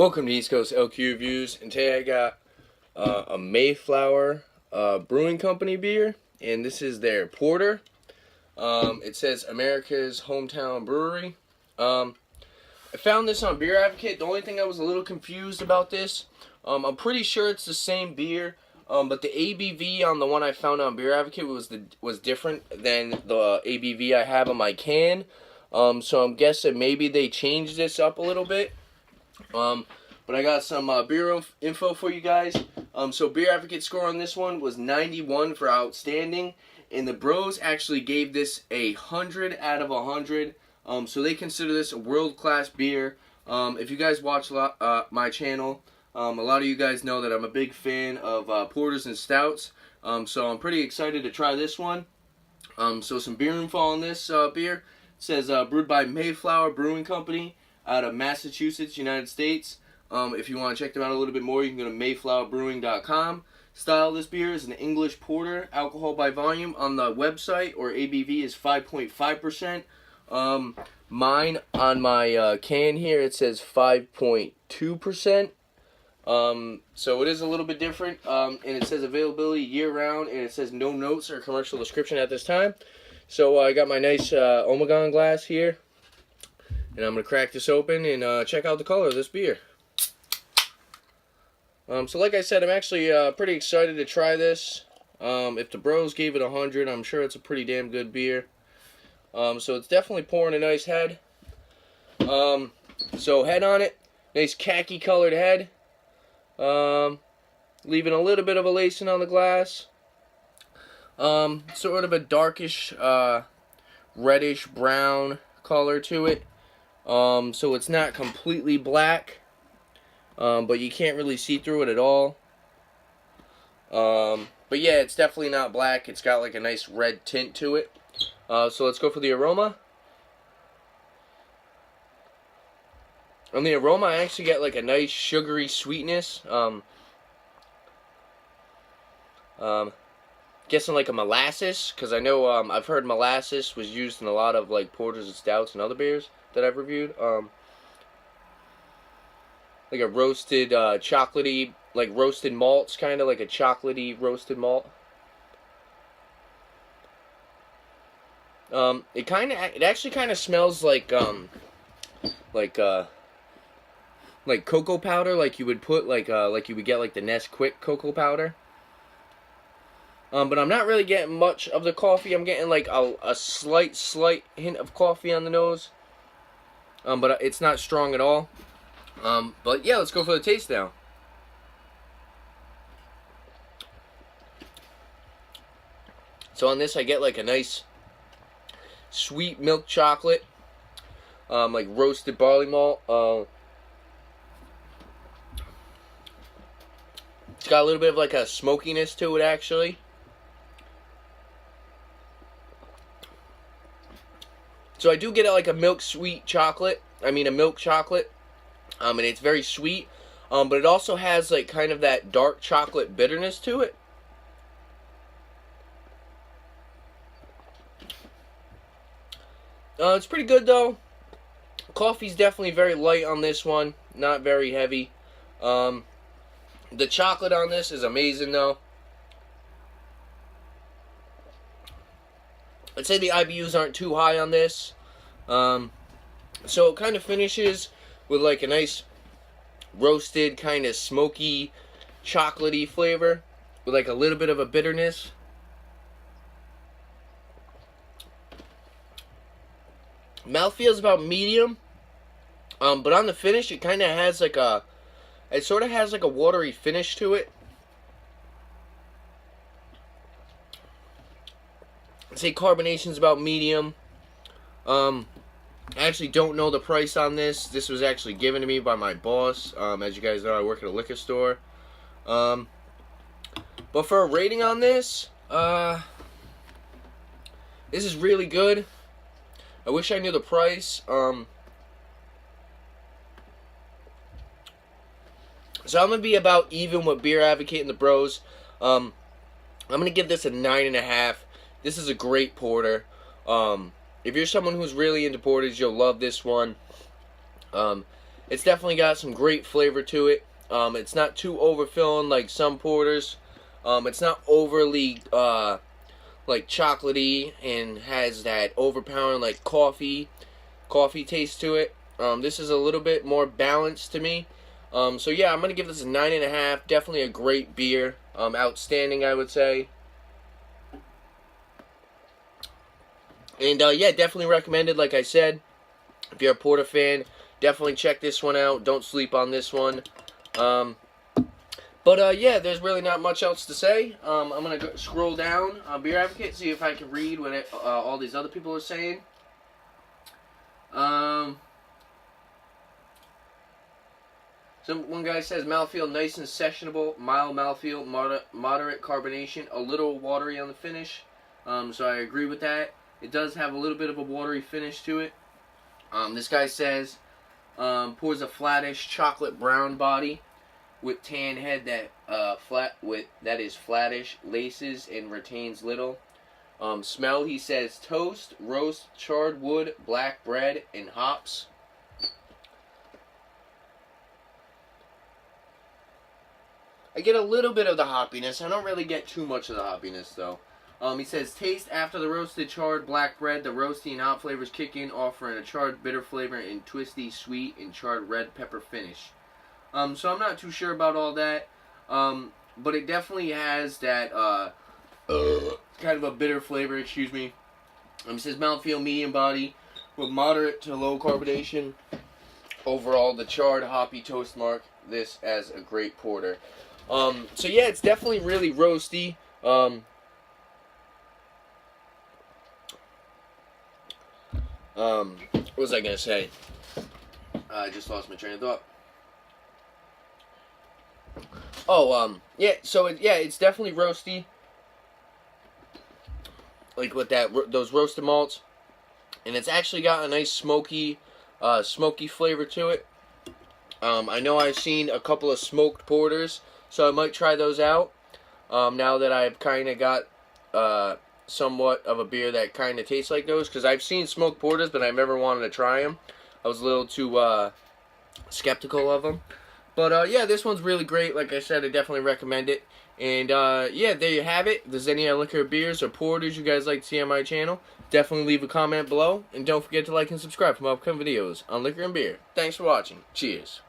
Welcome to East Coast LQ Reviews, and today I got a Mayflower Brewing Company beer, and this is their porter. It says America's Hometown Brewery. I found this on Beer Advocate. The only thing I was a little confused about this, I'm pretty sure it's the same beer, but the ABV on the one I found on Beer Advocate was different than the ABV I have on my can. So I'm guessing maybe they changed this up a little bit. But I got some beer info for you guys. So Beer Advocate score on this one was 91 for outstanding, and the bros actually gave this 100 out of 100. So they consider this a world-class beer. If you guys watch my channel, a lot of you guys know that I'm a big fan of porters and stouts. So I'm pretty excited to try this one. So some beer info on this beer. It says brewed by Mayflower Brewing Company out of Massachusetts, United States. If you want to check them out a little bit more, you can go to mayflowerbrewing.com. Style of this beer is an English porter. Alcohol by volume on the website or ABV is 5.5%. Mine on my can here, it says 5.2%. So it is a little bit different. And it says availability year-round, and it says no notes or commercial description at this time. So I got my nice Omegon glass here. And I'm going to crack this open and check out the color of this beer. So like I said, I'm actually pretty excited to try this. If the bros gave it 100, I'm sure it's a pretty damn good beer. So it's definitely pouring a nice head. So head on it, nice khaki colored head. Leaving a little bit of a lacing on the glass. Sort of a darkish, reddish brown color to it. So it's not completely black, but you can't really see through it at all. But yeah, it's definitely not black. It's got like a nice red tint to it. So let's go for the aroma. On the aroma, I actually get like a nice sugary sweetness. Guessing like a molasses, because I know I've heard molasses was used in a lot of like porters and stouts and other beers that I've reviewed. Like a roasted chocolatey, like roasted malts, kind of like a chocolatey roasted malt. It actually kind of smells like cocoa powder, like you would put like you would get like the Nesquik cocoa powder. But I'm not really getting much of the coffee. I'm getting like a slight hint of coffee on the nose. But it's not strong at all. But yeah, let's go for the taste now. So on this, I get like a nice sweet milk chocolate, like roasted barley malt. It's got a little bit of like a smokiness to it, actually. So I do get like a milk chocolate, and it's very sweet, but it also has like kind of that dark chocolate bitterness to it. It's pretty good though. Coffee's definitely very light on this one, not very heavy. The chocolate on this is amazing though. I'd say the IBUs aren't too high on this. So it kind of finishes with like a nice roasted, kind of smoky, chocolatey flavor with like a little bit of a bitterness. Mouthfeel's about medium, but on the finish it kind of has like it sort of has like a watery finish to it. I'd say carbonation's about medium. I actually don't know the price on this. This was actually given to me by my boss. As you guys know, I work at a liquor store. But for a rating on this, this is really good. I wish I knew the price. So I'm going to be about even with Beer Advocate and the bros. I'm going to give this a 9.5. This is a great porter. If you're someone who's really into porters, you'll love this one. It's definitely got some great flavor to it. It's not too overfilling like some porters. It's not overly like chocolatey and has that overpowering like coffee taste to it. This is a little bit more balanced to me. So yeah, I'm gonna give this a 9.5. Definitely a great beer. Outstanding, I would say. And yeah, definitely recommended. Like I said, if you're a porter fan, definitely check this one out. Don't sleep on this one. But yeah, there's really not much else to say. I'm gonna scroll down on Beer Advocate, see if I can read what all these other people are saying. One guy says mouthfeel nice and sessionable, mild mouthfeel, moderate carbonation, a little watery on the finish. So I agree with that. It does have a little bit of a watery finish to it. This guy says pours a flattish chocolate brown body with tan head that is flattish, laces and retains little. Smell, he says toast, roast, charred wood, black bread, and hops. I get a little bit of the hoppiness. I don't really get too much of the hoppiness though. He says taste after the roasted charred black bread, the roasty and hop flavors kick in, offering a charred bitter flavor and twisty sweet and charred red pepper finish. So I'm not too sure about all that. But it definitely has that kind of a bitter flavor, excuse me. It says mouthfeel medium body with moderate to low carbonation. Overall, the charred hoppy toast mark this as a great porter. So yeah, it's definitely really roasty. What was I gonna say? I just lost my train of thought. Oh, yeah. So it's definitely roasty. Like with those roasted malts, and it's actually got a nice smoky flavor to it. I know I've seen a couple of smoked porters, so I might try those out. Now that I've kind of got somewhat of a beer that kind of tastes like those, because I've seen smoked porters, but I never wanted to try them. I was a little too skeptical of them. But yeah, this one's really great. Like I said, I definitely recommend it. And yeah, there you have it. If there's any liquor beers or porters you guys like to see on my channel, definitely leave a comment below. And don't forget to like and subscribe for more upcoming videos on liquor and beer. Thanks for watching. Cheers.